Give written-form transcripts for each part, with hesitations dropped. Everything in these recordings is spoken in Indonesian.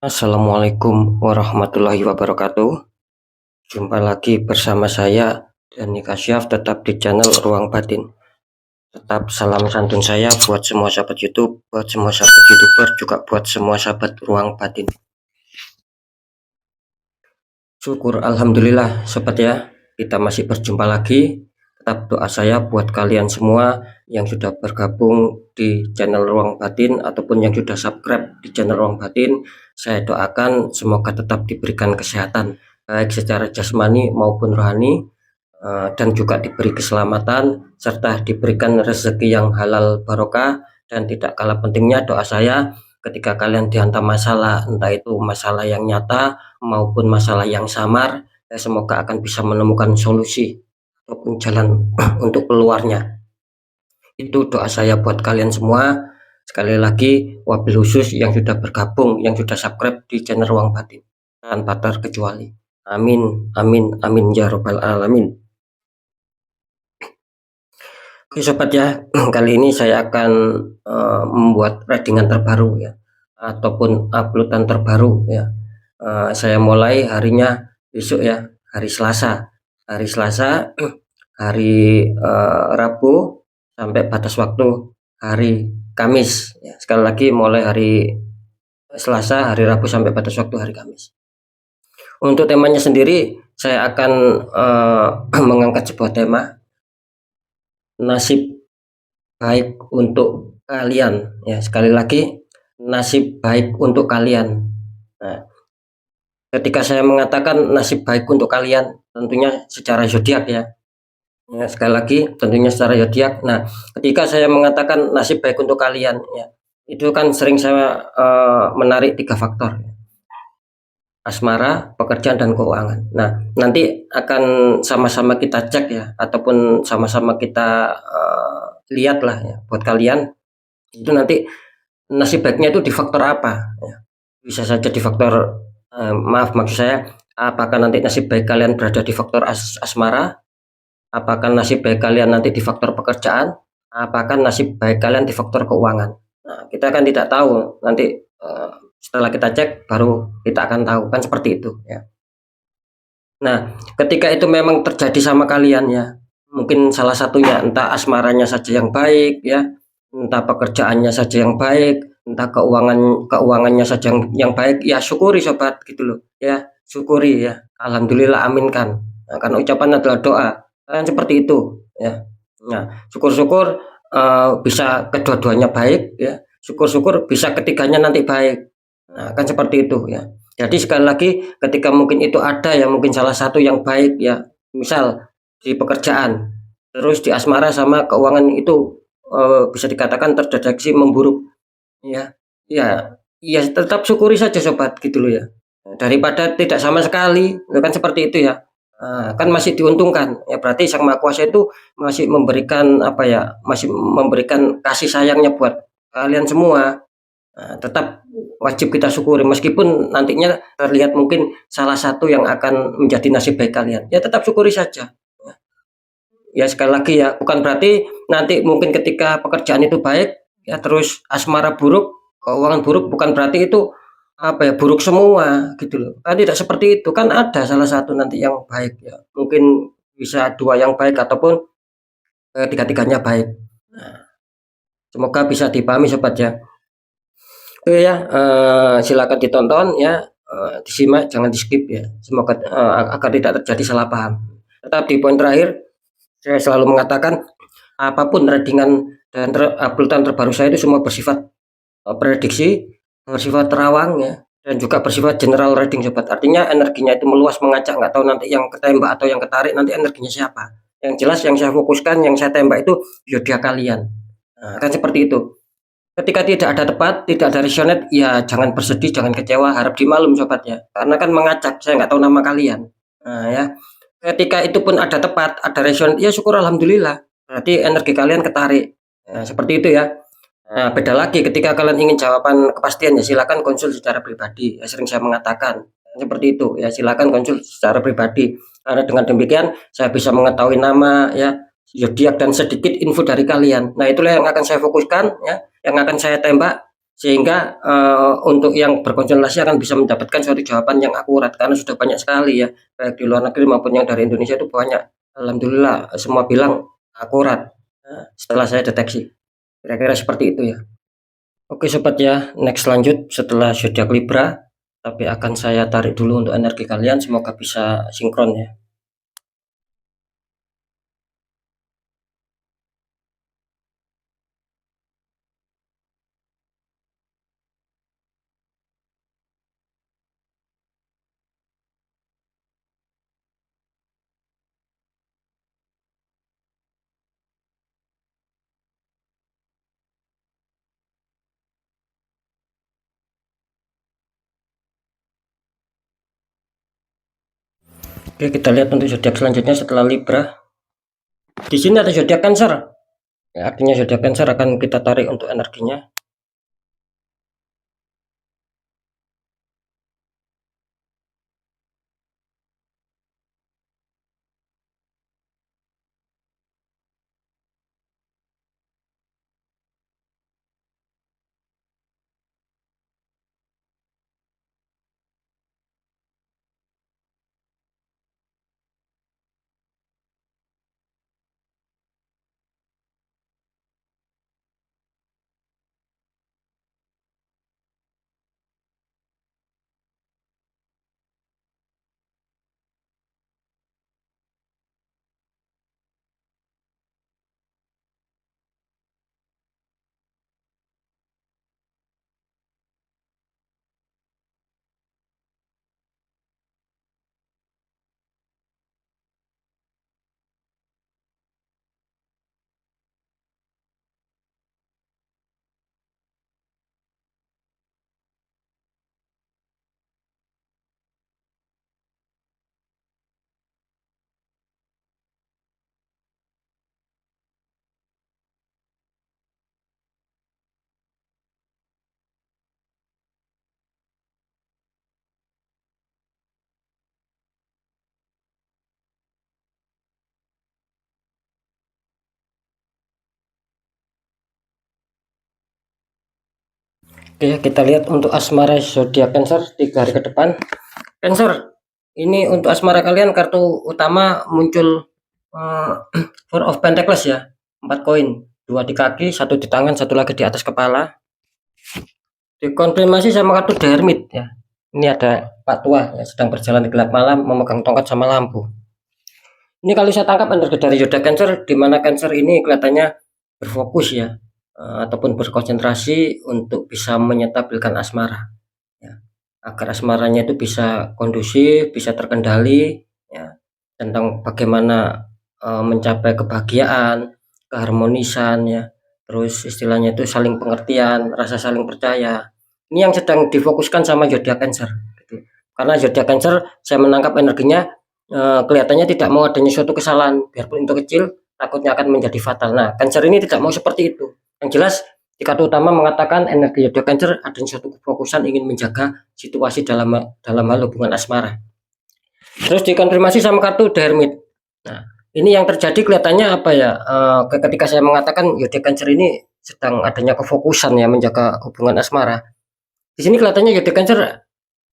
Assalamualaikum warahmatullahi wabarakatuh. Jumpa lagi bersama saya Dani Kasyaf, tetap di channel Ruang Batin. Tetap salam santun saya buat semua sahabat YouTube, buat semua sahabat YouTuber, juga buat semua sahabat Ruang Batin. Syukur alhamdulillah sobat ya, kita masih berjumpa lagi. Tetap doa saya buat kalian semua yang sudah bergabung di channel Ruang Batin ataupun yang sudah subscribe di channel Ruang Batin. Saya doakan semoga tetap diberikan kesehatan baik secara jasmani maupun rohani, dan juga diberi keselamatan serta diberikan rezeki yang halal barokah. Dan tidak kalah pentingnya doa saya ketika kalian dihantam masalah, entah itu masalah yang nyata maupun masalah yang samar, semoga akan bisa menemukan solusi ataupun jalan untuk keluarnya. Itu doa saya buat kalian semua. Sekali lagi wabil khusus yang sudah bergabung, yang sudah subscribe di channel Ruang Batin tanpa terkecuali. Amin amin amin ya robbal alamin. Oke sobat ya, kali ini saya akan membuat readingan terbaru ya, ataupun uploadan terbaru ya. Saya mulai harinya besok ya, hari Selasa, hari Rabu sampai batas waktu hari Kamis ya. Sekali lagi mulai hari Selasa, hari Rabu sampai batas waktu hari Kamis. Untuk temanya sendiri saya akan mengangkat sebuah tema, nasib baik untuk kalian ya. Sekali lagi, nasib baik untuk kalian. Nah, ketika saya mengatakan nasib baik untuk kalian, tentunya secara zodiak ya. Ya, sekali lagi tentunya secara zodiak. Nah, ketika saya mengatakan nasib baik untuk kalian ya, itu kan sering saya menarik 3 faktor: asmara, pekerjaan, dan keuangan. Nah, nanti akan sama-sama kita cek ya, ataupun sama-sama kita lihat lah ya, buat kalian itu nanti nasib baiknya itu di faktor apa ya. Bisa saja di faktor maksud saya, apakah nanti nasib baik kalian berada di faktor asmara, apakah nasib baik kalian nanti di faktor pekerjaan, apakah nasib baik kalian di faktor keuangan. Nah, kita kan tidak tahu, nanti setelah kita cek baru kita akan tahu, kan seperti itu ya. Nah, ketika itu memang terjadi sama kalian ya, mungkin salah satunya entah asmaranya saja yang baik ya, entah pekerjaannya saja yang baik, entah keuangannya saja yang baik, ya syukuri sobat gitu loh ya, syukuri ya, alhamdulillah, aminkan. Nah, karena ucapan adalah doa, kan seperti itu ya. Nah, syukur-syukur bisa kedua-duanya baik ya, syukur-syukur bisa ketiganya nanti baik. Nah, kan seperti itu ya. Jadi sekali lagi, ketika mungkin itu ada yang mungkin salah satu yang baik ya, misal di pekerjaan, terus di asmara sama keuangan itu bisa dikatakan terdeteksi memburuk ya, ya tetap syukuri saja sobat gitu loh ya, daripada tidak sama sekali, kan seperti itu ya. Kan masih diuntungkan ya, berarti Sang Maha Kuasa itu masih memberikan apa ya, masih memberikan kasih sayangnya buat kalian semua. Tetap wajib kita syukuri meskipun nantinya terlihat mungkin salah satu yang akan menjadi nasib baik kalian, ya tetap syukuri saja ya. Sekali lagi ya, bukan berarti nanti mungkin ketika pekerjaan itu baik ya terus asmara buruk, keuangan buruk, bukan berarti itu apa ya, buruk semua gitu loh, kan tidak seperti itu, kan ada salah satu nanti yang baik ya, mungkin bisa dua yang baik ataupun tiga-tiganya baik. Nah, semoga bisa dipahami sobat ya. Oke ya, silakan ditonton ya, disimak, jangan di-skip ya. Semoga agar tidak terjadi salah paham. Tetap di poin terakhir, saya selalu mengatakan apapun readingan dan uploadan terbaru saya itu semua bersifat prediksi, bersifat terawang ya, dan juga bersifat general reading sobat. Artinya energinya itu meluas, mengacak, nggak tahu nanti yang ketembak atau yang ketarik nanti energinya siapa. Yang jelas yang saya fokuskan, yang saya tembak itu zodiak kalian. Nah, kan seperti itu. Ketika tidak ada tepat, tidak ada resonate, ya jangan bersedih, jangan kecewa, harap dimaklum sobat ya. Karena kan mengacak, saya nggak tahu nama kalian. Nah ya, ketika itu pun ada tepat, ada resonate, ya syukur alhamdulillah. Berarti energi kalian ketarik. Nah, seperti itu ya. Nah, beda lagi ketika kalian ingin jawaban kepastian ya silakan konsul secara pribadi. Ya, sering saya mengatakan seperti itu ya, silakan konsul secara pribadi. Karena dengan demikian saya bisa mengetahui nama ya, zodiak dan sedikit info dari kalian. Nah, itulah yang akan saya fokuskan ya, yang akan saya tembak sehingga untuk yang berkonsentrasi akan bisa mendapatkan suatu jawaban yang akurat karena sudah banyak sekali ya, baik di luar negeri maupun yang dari Indonesia itu banyak. Alhamdulillah semua bilang akurat, setelah saya deteksi. Kira-kira seperti itu ya. Oke sobat ya, next lanjut setelah zodiak Libra, tapi akan saya tarik dulu untuk energi kalian, semoga bisa sinkron ya. Oke, kita lihat untuk zodiak selanjutnya setelah Libra. Di sini ada zodiak Cancer. Ya, artinya zodiak Cancer akan kita tarik untuk energinya. Oke, kita lihat untuk asmara zodiak Cancer 3 hari ke depan. Cancer, ini untuk asmara kalian kartu utama muncul Four of Pentacles ya, 4 koin, 2 di kaki, 1 di tangan, 1 lagi di atas kepala. Dikonfirmasi sama kartu The Hermit ya. Ini ada Pak Tua yang sedang berjalan di gelap malam memegang tongkat sama lampu. Ini kalau saya tangkap energi dari zodiak Cancer, di mana Cancer ini kelihatannya berfokus ya, ataupun berkonsentrasi untuk bisa menyetabilkan asmara ya, agar asmaranya itu bisa kondusif, bisa terkendali ya, tentang bagaimana mencapai kebahagiaan, keharmonisan ya, terus istilahnya itu saling pengertian, rasa saling percaya. Ini yang sedang difokuskan sama zodiak Cancer gitu. Karena zodiak Cancer saya menangkap energinya kelihatannya tidak mau adanya suatu kesalahan, biarpun itu kecil, takutnya akan menjadi fatal. Nah, Cancer ini tidak mau seperti itu. Yang jelas di kartu utama mengatakan energi zodiak Cancer adanya suatu kefokusan ingin menjaga situasi dalam hal hubungan asmara. Terus dikonfirmasi sama kartu The Hermit. Nah, ini yang terjadi kelihatannya apa ya? Ketika saya mengatakan zodiak Cancer ini sedang adanya kefokusan ya menjaga hubungan asmara. Di sini kelihatannya zodiak Cancer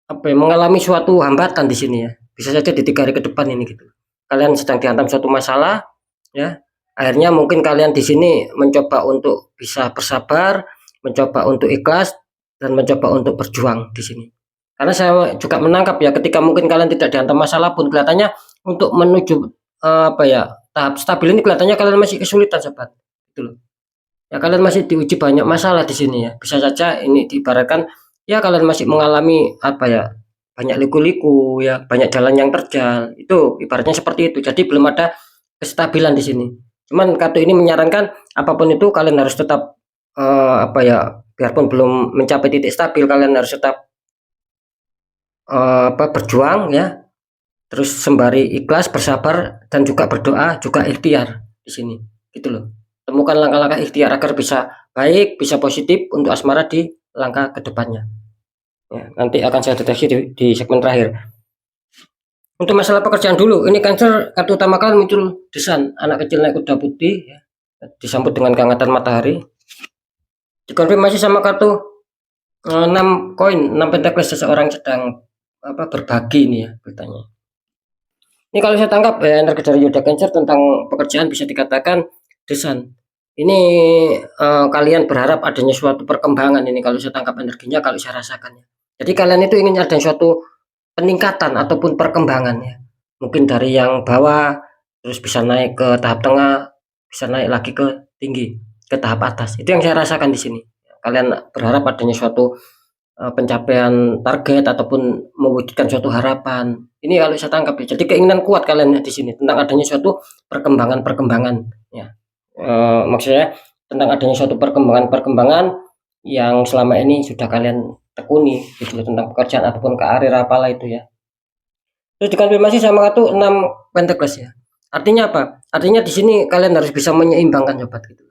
apa ya, mengalami suatu hambatan di sini ya. Bisa saja di 3 hari ke depan ini gitu. Kalian sedang dihantam suatu masalah ya. Akhirnya mungkin kalian di sini mencoba untuk bisa bersabar, mencoba untuk ikhlas dan mencoba untuk berjuang di sini. Karena saya juga menangkap ya ketika mungkin kalian tidak dihantam masalah pun kelihatannya untuk menuju apa ya, tahap stabil ini kelihatannya kalian masih kesulitan sobat. Gitu loh. Ya kalian masih diuji banyak masalah di sini ya. Bisa saja ini diibaratkan ya kalian masih mengalami apa ya, banyak liku-liku ya, banyak jalan yang terjal. Itu ibaratnya seperti itu. Jadi belum ada kestabilan di sini. Cuman kartu ini menyarankan apapun itu kalian harus tetap apa ya, biarpun belum mencapai titik stabil kalian harus tetap berjuang ya. Terus sembari ikhlas, bersabar dan juga berdoa, juga ikhtiar di sini. Gitu loh. Temukan langkah-langkah ikhtiar agar bisa baik, bisa positif untuk asmara di langkah kedepannya. Ya, nanti akan saya deteksi di segmen terakhir. Untuk masalah pekerjaan dulu, ini Cancer kartu utama kalian muncul desan anak kecil naik kuda putih, ya, disambut dengan kehangatan matahari. Dikonfirmasi sama kartu 6 koin, 6 pentakel seseorang sedang berbagi ini ya bertanya. Ini kalau saya tangkap ya, energi dari Yuda Cancer tentang pekerjaan bisa dikatakan desan. Ini kalian berharap adanya suatu perkembangan ini kalau saya tangkap energinya, kalau saya rasakan ya. Jadi kalian itu ingin ada suatu peningkatan ataupun perkembangan ya. Mungkin dari yang bawah terus bisa naik ke tahap tengah, bisa naik lagi ke tinggi, ke tahap atas. Itu yang saya rasakan di sini. Kalian berharap adanya suatu pencapaian target ataupun mewujudkan suatu harapan. Ini kalau saya tangkap ya. Jadi keinginan kuat kalian di sini tentang adanya suatu perkembangan-perkembangan ya. Maksudnya tentang adanya suatu perkembangan-perkembangan yang selama ini sudah kalian tekuni gitu tentang pekerjaan ataupun karir apalah itu ya. Terus dikonfirmasi sama kartu 6 Pentacles ya. Artinya apa? Artinya di sini kalian harus bisa menyeimbangkan sobat gitu.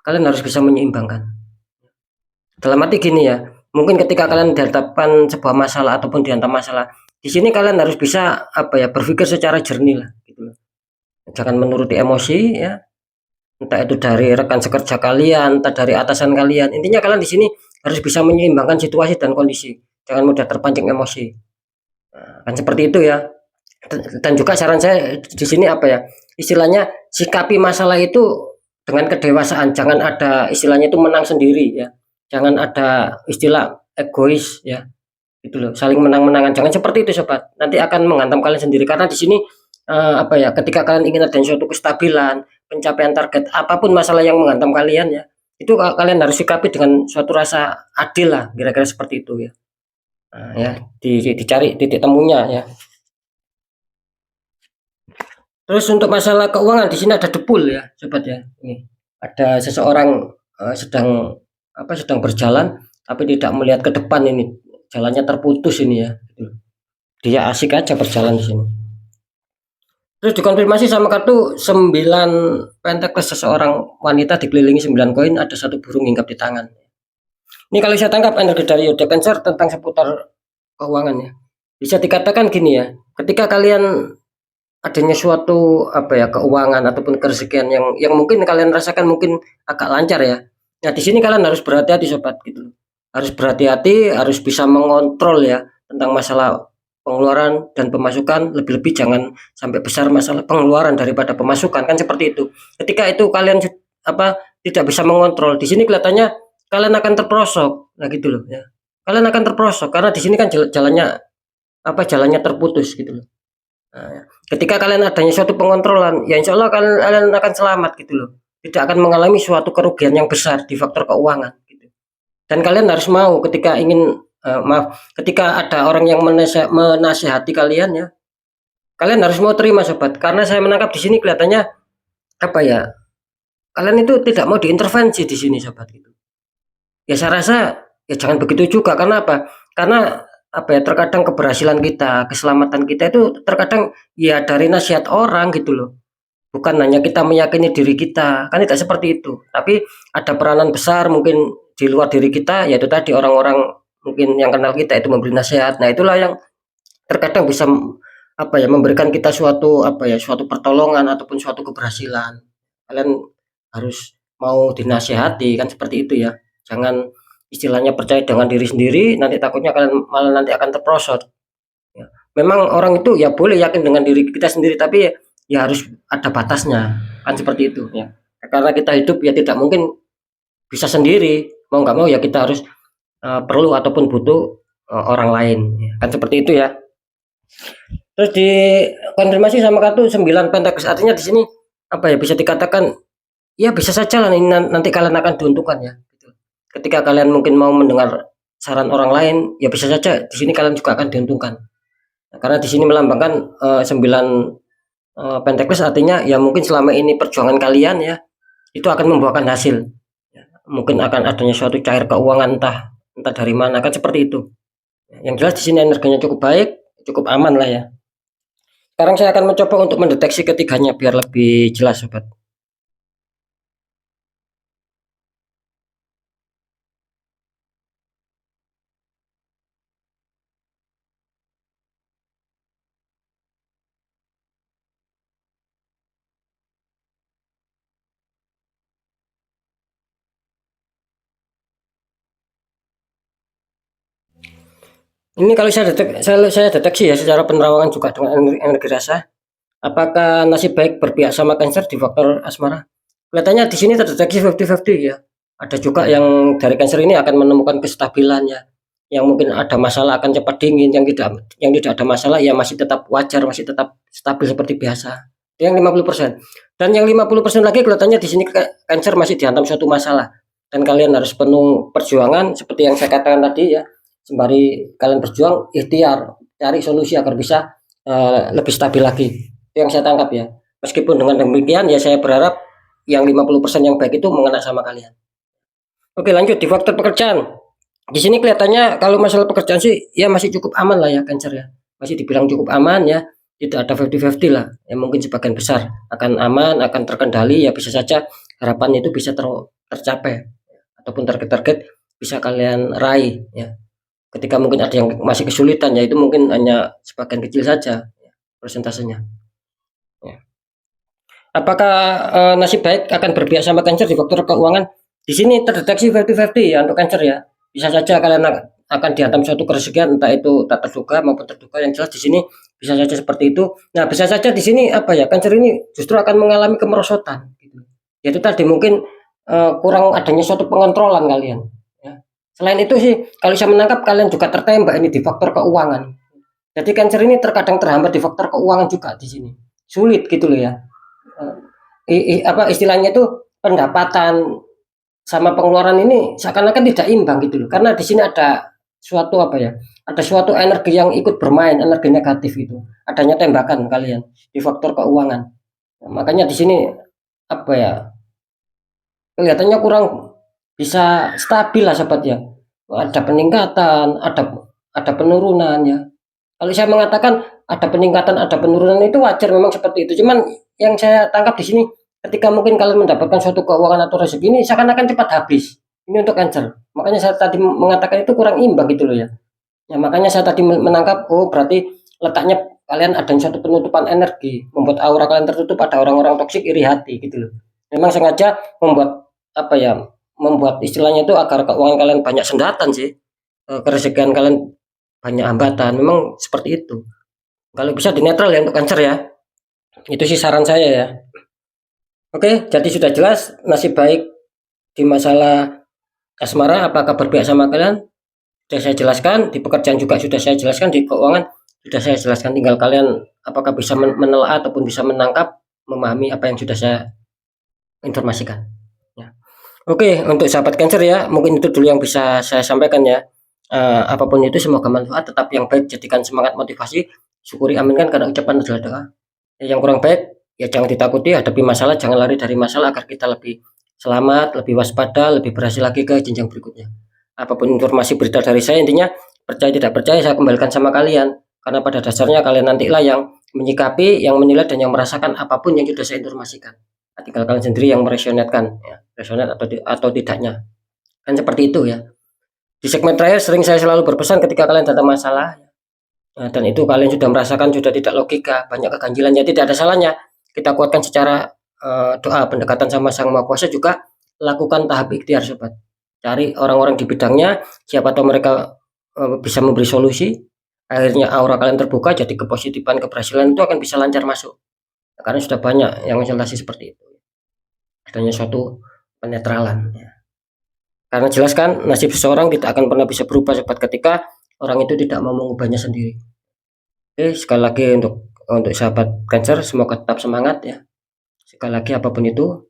Kalian harus bisa menyeimbangkan. Dalam arti gini ya, mungkin ketika kalian dihadapkan sebuah masalah ataupun dihantam masalah, di sini kalian harus bisa berpikir secara jernih lah gitu loh. Jangan menuruti emosi ya, entah itu dari rekan sekerja kalian, entah dari atasan kalian. Intinya kalian di sini harus bisa menyeimbangkan situasi dan kondisi. Jangan mudah terpancing emosi. Nah, kan seperti itu ya. Dan juga saran saya di sini istilahnya sikapi masalah itu dengan kedewasaan. Jangan ada istilahnya itu menang sendiri ya. Jangan ada istilah egois ya. Gitu loh, saling menang-menangan. Jangan seperti itu sobat. Nanti akan menghantam kalian sendiri karena di sini ketika kalian ingin ada suatu kestabilan, pencapaian target, apapun masalah yang menghantam kalian ya, itu kalian harus sikapi dengan suatu rasa adil lah, kira-kira seperti itu ya. Nah, ya, dicari titik temunya ya. Terus untuk masalah keuangan di sini ada debul ya, sobat ya. Ini ada seseorang sedang sedang berjalan tapi tidak melihat ke depan ini. Jalannya terputus ini ya. Dia asik aja berjalan di sini. Terus dikonfirmasi sama kartu 9 Pentacles, seseorang wanita dikelilingi 9 koin, ada satu burung hinggap di tangan. Ini kalau saya tangkap energi dari Yoda Cancer tentang seputar keuangan ya. Bisa dikatakan gini ya, ketika kalian adanya suatu keuangan ataupun kerezekian yang mungkin kalian rasakan mungkin agak lancar ya. Nah, di sini kalian harus berhati-hati sobat gitu. Harus berhati-hati, harus bisa mengontrol ya tentang masalah pengeluaran dan pemasukan, lebih-lebih jangan sampai besar masalah pengeluaran daripada pemasukan, kan seperti itu. Ketika itu kalian tidak bisa mengontrol, di sini kelihatannya kalian akan terperosok. Nah, gitu loh ya. Kalian akan terperosok karena di sini kan jalannya terputus gitu loh. Nah, ketika kalian adanya suatu pengontrolan, ya insya Allah kalian akan selamat gitu loh. Tidak akan mengalami suatu kerugian yang besar di faktor keuangan. Gitu. Dan kalian harus mau ketika ketika ada orang yang menasihati kalian ya, kalian harus mau terima sobat. Karena saya menangkap di sini kelihatannya apa ya, kalian itu tidak mau diintervensi di sini sobat gitu. Ya saya rasa ya jangan begitu juga karena apa? Karena terkadang keberhasilan kita, keselamatan kita itu terkadang ya dari nasihat orang gitu loh. Bukan hanya kita meyakini diri kita, kan tidak seperti itu. Tapi ada peranan besar mungkin di luar diri kita, yaitu tadi orang-orang mungkin yang kenal kita itu memberi nasihat. Nah, itulah yang terkadang bisa memberikan kita suatu pertolongan ataupun suatu keberhasilan. Kalian harus mau dinasihati kan seperti itu ya. Jangan istilahnya percaya dengan diri sendiri, nanti takutnya kalian malah nanti akan terprosot. Ya. Memang orang itu ya boleh yakin dengan diri kita sendiri, tapi ya harus ada batasnya, kan seperti itu ya. Karena kita hidup ya tidak mungkin bisa sendiri, mau nggak mau ya kita harus perlu ataupun butuh orang lain, ya. Kan seperti itu ya. Terus dikonfirmasi sama kartu 9 Pentakel, artinya di sini bisa dikatakan ya bisa saja lah ini nanti kalian akan diuntungkan ya. Gitu. Ketika kalian mungkin mau mendengar saran orang lain, ya bisa saja di sini kalian juga akan diuntungkan. Nah, karena di sini melambangkan 9 Pentacles, artinya ya mungkin selama ini perjuangan kalian ya itu akan membuahkan hasil. Ya, mungkin akan adanya suatu cair keuangan entah entah dari mana, kan seperti itu. Yang jelas di sini energinya cukup baik, cukup aman lah ya. Sekarang saya akan mencoba untuk mendeteksi ketiganya biar lebih jelas sobat. Ini kalau saya deteksi ya secara penerawangan juga dengan energi rasa. Apakah nasib baik berpihak sama Cancer di faktor asmara? Kelihatannya di sini terdeteksi 50-50 ya. Ada juga yang dari Cancer ini akan menemukan kestabilannya. Yang mungkin ada masalah akan cepat dingin, yang tidak ada masalah ya masih tetap wajar, masih tetap stabil seperti biasa. Itu yang 50%. Dan yang 50% lagi kelihatannya di sini Cancer masih dihantam suatu masalah. Dan kalian harus penuh perjuangan seperti yang saya katakan tadi ya. Sembari kalian berjuang, ikhtiar cari solusi agar bisa lebih stabil lagi. Itu yang saya tangkap ya. Meskipun dengan demikian ya saya berharap yang 50% yang baik itu mengena sama kalian. Oke, lanjut di faktor pekerjaan. Di sini kelihatannya kalau masalah pekerjaan sih ya masih cukup aman lah ya Cancer ya. Masih dibilang cukup aman ya. Tidak ada 50-50 lah. Ya mungkin sebagian besar akan aman, akan terkendali ya, bisa saja harapan itu bisa tercapai ataupun target-target bisa kalian raih ya. Ketika mungkin ada yang masih kesulitan ya itu mungkin hanya sebagian kecil saja ya, persentasenya ya. Apakah nasib baik akan berpihak sama Cancer di faktor keuangan? Di sini terdeteksi 50-50 ya untuk Cancer ya. Bisa saja kalian akan dihantam suatu kerugian entah itu tak terduga maupun terduga, yang jelas di sini bisa saja seperti itu. Nah, bisa saja di sini apa ya, Cancer ini justru akan mengalami kemerosotan gitu. Yaitu tadi mungkin kurang adanya suatu pengontrolan kalian ya. Selain itu sih kalau saya menangkap kalian juga tertembak ini di faktor keuangan. Jadi Cancer ini terkadang terhambat di faktor keuangan juga di sini. Sulit gitu loh ya. Apa istilahnya itu, pendapatan sama pengeluaran ini seakan-akan tidak imbang gitu loh. Karena di sini ada suatu apa ya? Ada suatu energi yang ikut bermain, energi negatif itu. Adanya tembakan kalian di faktor keuangan. Nah, makanya di sini apa ya? Kelihatannya kurang bisa stabil lah sobat ya. Ada peningkatan, ada penurunan ya. Kalau saya mengatakan ada peningkatan, ada penurunan itu wajar memang seperti itu. Cuman yang saya tangkap di sini ketika mungkin kalian mendapatkan suatu keuangan atau rezeki ini seakan-akan cepat habis. Ini untuk Cancer. Makanya saya tadi mengatakan itu kurang imbang gitu loh ya. Ya makanya saya tadi menangkap oh berarti letaknya kalian ada suatu penutupan energi, membuat aura kalian tertutup, ada orang-orang toksik iri hati gitu loh. Memang sengaja membuat apa ya? Membuat istilahnya itu agar keuangan kalian banyak sendatan sih. Kerezekian kalian banyak hambatan, memang seperti itu. Kalau bisa di netral ya untuk Cancer ya. Itu sih saran saya ya. Oke, jadi sudah jelas nasib baik di masalah asmara apakah berpihak sama kalian? Sudah saya jelaskan, di pekerjaan juga sudah saya jelaskan, di keuangan sudah saya jelaskan. Tinggal kalian apakah bisa menelaah ataupun bisa menangkap, memahami apa yang sudah saya informasikan. Ya. Oke, untuk sahabat Cancer ya, mungkin itu dulu yang bisa saya sampaikan ya. Apapun itu semoga manfaat, tetap yang baik jadikan semangat motivasi, syukuri aminkan karena ucapan adalah doa. Yang kurang baik ya jangan ditakuti, hadapi masalah, jangan lari dari masalah agar kita lebih selamat, lebih waspada, lebih berhasil lagi ke jenjang berikutnya. Apapun informasi berita dari saya, intinya percaya tidak percaya saya kembalikan sama kalian, karena pada dasarnya kalian nantilah yang menyikapi, yang menilai dan yang merasakan apapun yang sudah saya informasikan. Tinggal kalian sendiri yang meresonetkan ya, resonet atau tidaknya, kan seperti itu ya. Di segmen terakhir sering saya selalu berpesan ketika kalian datang masalah dan itu kalian sudah merasakan sudah tidak logika, banyak keganjilannya, tidak ada salahnya kita kuatkan secara doa, pendekatan sama Sang Maha Kuasa, juga lakukan tahap ikhtiar sobat. Cari orang-orang di bidangnya, siapa tahu mereka bisa memberi solusi. Akhirnya aura kalian terbuka, jadi kepositifan, keberhasilan itu akan bisa lancar masuk. Karena sudah banyak yang konsultasi seperti itu. Adanya suatu penetralan ya. Karena jelas kan nasib seseorang tidak akan pernah bisa berubah sobat ketika orang itu tidak mau mengubahnya sendiri. Oke, sekali lagi untuk sahabat Cancer, semoga tetap semangat ya. Sekali lagi apapun itu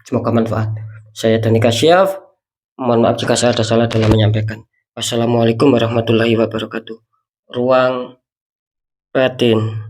semoga manfaat. Saya Dani Kasyaf, mohon maaf jika saya ada salah dalam menyampaikan. Wassalamualaikum warahmatullahi wabarakatuh. Ruang batin.